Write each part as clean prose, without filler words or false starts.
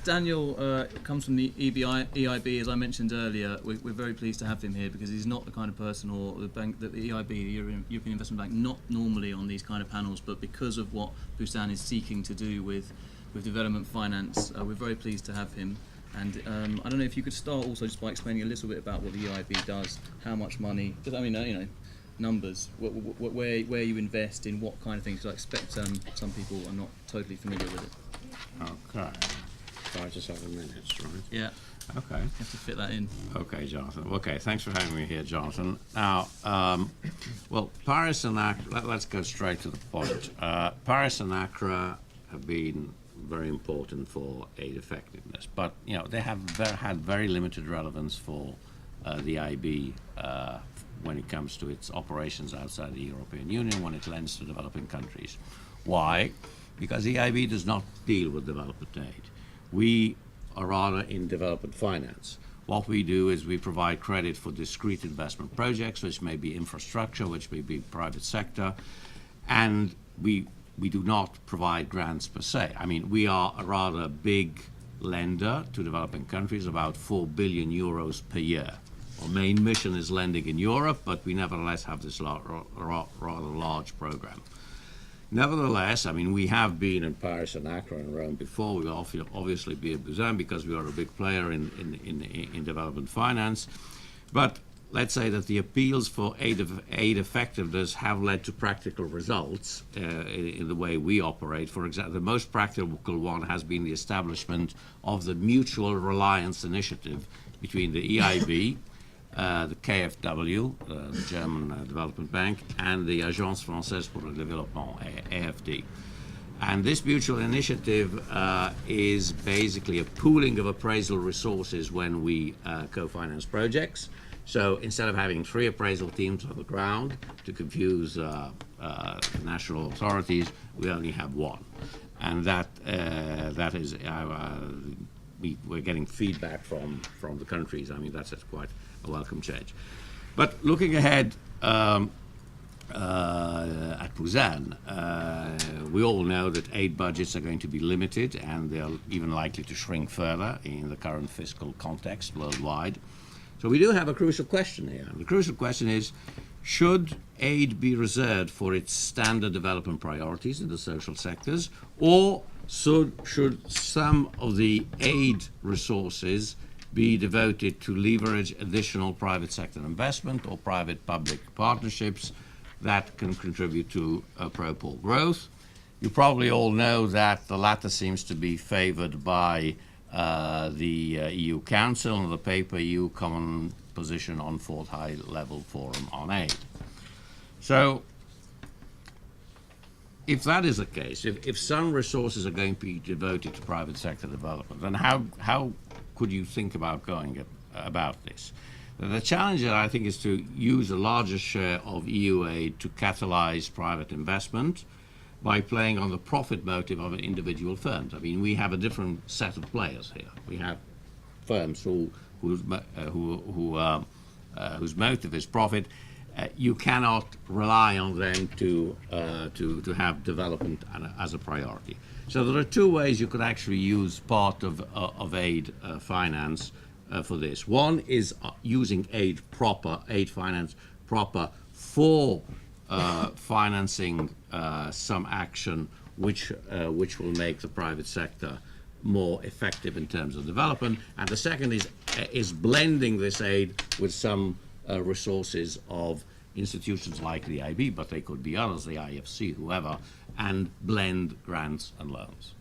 Daniel comes from the EIB, as I mentioned earlier. We're very pleased to have him here because he's not the kind of person, or the bank, that the EIB, the European Investment Bank, not normally on these kind of panels, but because of what Busan is seeking to do with development finance, we're very pleased to have him. And I don't know if you could start also just by explaining a little bit about what the EIB does, how much money, numbers, where you invest in, what kind of things. I expect some people are not totally familiar with it. Okay. 5 to 7 minutes, right? Yeah. Okay. You have to fit that in. Okay, Jonathan. Okay, thanks for having me here, Jonathan. Now, Paris and Accra, let's go straight to the point. Paris and Accra have been very important for aid effectiveness, but they have had very limited relevance for the IB when it comes to its operations outside the European Union, when it lends to developing countries. Why? Because the IB does not deal with development aid. We are rather in development finance. What we do is we provide credit for discrete investment projects, which may be infrastructure, which may be private sector, and we do not provide grants per se. I mean, we are a rather big lender to developing countries, about 4 billion euros per year. Our main mission is lending in Europe, but we nevertheless have this rather large program. Nevertheless, I mean, we have been in Paris and Accra and Rome before. We will obviously be in Busan because we are a big player in development finance. But let's say that the appeals for aid effectiveness have led to practical results in the way we operate. For example, the most practical one has been the establishment of the Mutual Reliance Initiative between the EIB, the KfW, the German Development Bank, and the Agence Française pour le Développement, AFD. And this mutual initiative is basically a pooling of appraisal resources when we co-finance projects. So instead of having 3 appraisal teams on the ground to confuse national authorities, we only have 1. And that is, we're getting feedback from the countries. I mean, that's quite a welcome change. But looking ahead at Busan, we all know that aid budgets are going to be limited, and they're even likely to shrink further in the current fiscal context worldwide. So we do have a crucial question here. The crucial question is, should aid be reserved for its standard development priorities in the social sectors, or should some of the aid resources be devoted to leverage additional private sector investment or private-public partnerships that can contribute to pro-poor growth? You probably all know that the latter seems to be favored by the EU Council and the paper EU Common Position on Fourth High-Level Forum on Aid. So if that is the case, if some resources are going to be devoted to private sector development, then how could you think about going about this? The challenge, I think, is to use a larger share of EU aid to catalyze private investment by playing on the profit motive of individual firms. I mean, we have a different set of players here. We have firms whose motive is profit. You cannot rely on them to have development as a priority. So there are 2 ways you could actually use part of aid finance for this. One is using aid finance proper for financing some action which will make the private sector more effective in terms of development. And the second is blending this aid with some resources of institutions like the IB, but they could be others, the IFC, whoever, and blend grants and loans.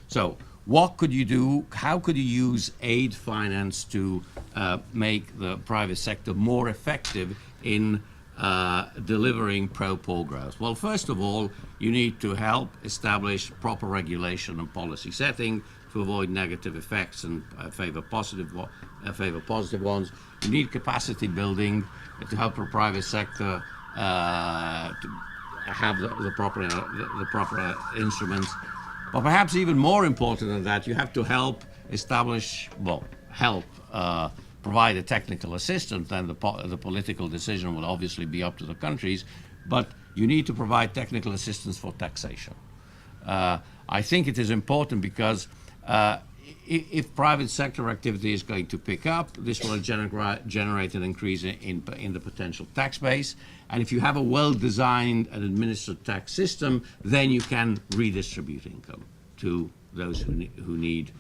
So what could you do? How could you use aid finance to make the private sector more effective in delivering pro-poor growth? Well, first of all, you need to help establish proper regulation and policy setting to avoid negative effects and favor positive ones. You need capacity building to help the private sector to have the proper instruments. But perhaps even more important than that, you have to help provide a technical assistance. Then the political decision will obviously be up to the countries, but you need to provide technical assistance for taxation. I think it is important because If private sector activity is going to pick up, this will generate an increase in the potential tax base. And if you have a well-designed and administered tax system, then you can redistribute income to those who need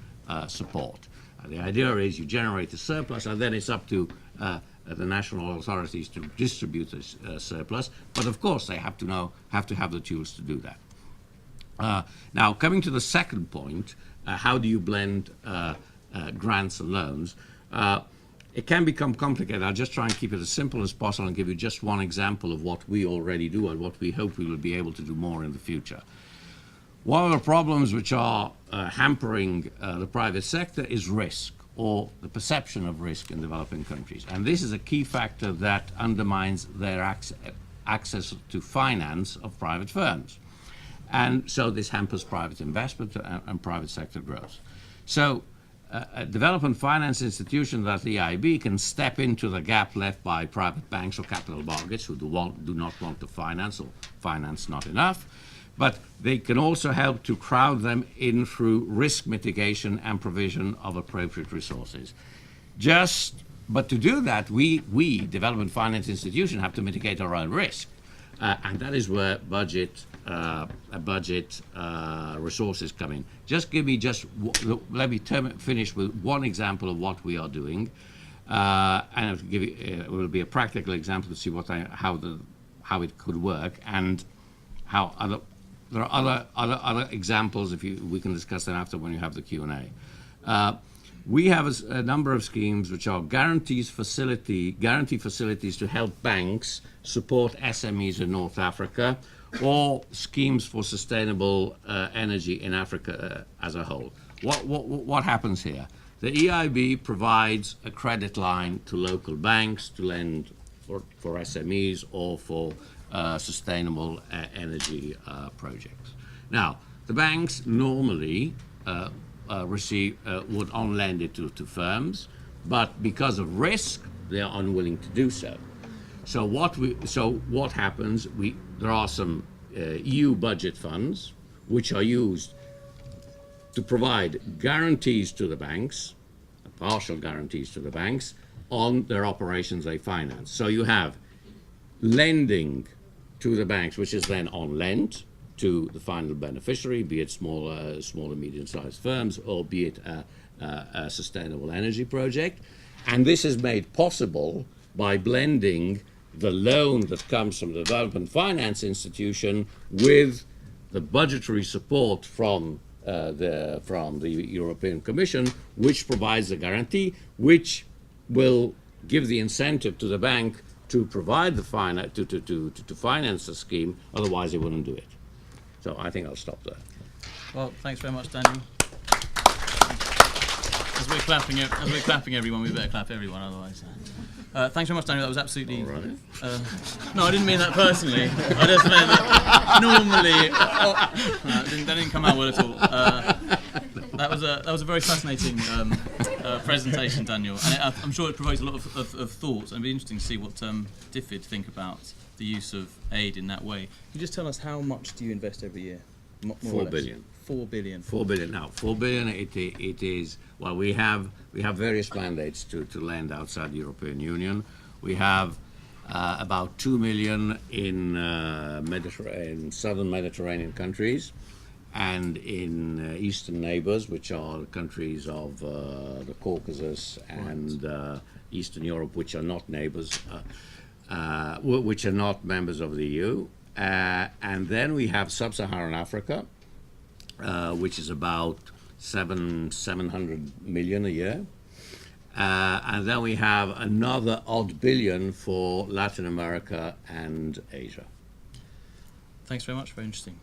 support. The idea is you generate a surplus, and then it's up to the national authorities to distribute this surplus. But of course, they have to have the tools to do that. Now, coming to the second point, how do you blend grants and loans? It can become complicated. I'll just try and keep it as simple as possible and give you just one example of what we already do and what we hope we will be able to do more in the future. One of the problems which are hampering the private sector is risk, or the perception of risk in developing countries. And this is a key factor that undermines their access to finance of private firms. And so this hampers private investment and private sector growth. So a development finance institution like the EIB can step into the gap left by private banks or capital markets who do not want to finance, or finance not enough. But they can also help to crowd them in through risk mitigation and provision of appropriate resources. But to do that, we development finance institutions, have to mitigate our own risk. And that is where budget resources come in. Let me finish with one example of what we are doing, and I'll give you, it will be a practical example to see how it could work, and how there are other examples. We can discuss them after when you have the Q&A. We have a number of schemes which are guarantee facilities to help banks support SMEs in North Africa, or schemes for sustainable energy in Africa as a whole. What happens here? The EIB provides a credit line to local banks to lend for SMEs or for sustainable energy projects. Now, the banks normally would on-lend it to firms, but because of risk, they are unwilling to do so. So what happens? There are some EU budget funds which are used to provide guarantees to the banks, partial guarantees to the banks, on their operations they finance. So you have lending to the banks, which is then on lent to the final beneficiary, be it small and medium-sized firms, or be it a sustainable energy project. And this is made possible by blending the loan that comes from the development finance institution with the budgetary support from the European Commission, which provides a guarantee, which will give the incentive to the bank to provide the to finance the scheme. Otherwise, they wouldn't do it. So I think I'll stop there. Well, thanks very much, Daniel. As we're clapping everyone, we better clap everyone, otherwise. Thanks very much, Daniel. That was absolutely. All right. No, I didn't mean that personally. I just meant that normally. That didn't come out well at all. That was a very fascinating presentation, Daniel, and I'm sure it provokes a lot of thoughts. And it'd be interesting to see what DFID think about the use of aid in that way. Can you just tell us how much do you invest every year? More 4 billion. 4 billion. 4 billion. Now, 4 billion. It is. Well, we have various mandates to lend outside the European Union. We have about 2 million in southern Mediterranean countries, and in eastern neighbors, which are countries of the Caucasus and Eastern Europe, which are not neighbors, which are not members of the EU. And then we have sub-Saharan Africa, which is about 700 million a year. And then we have another odd billion for Latin America and Asia. Thanks very much. Very interesting.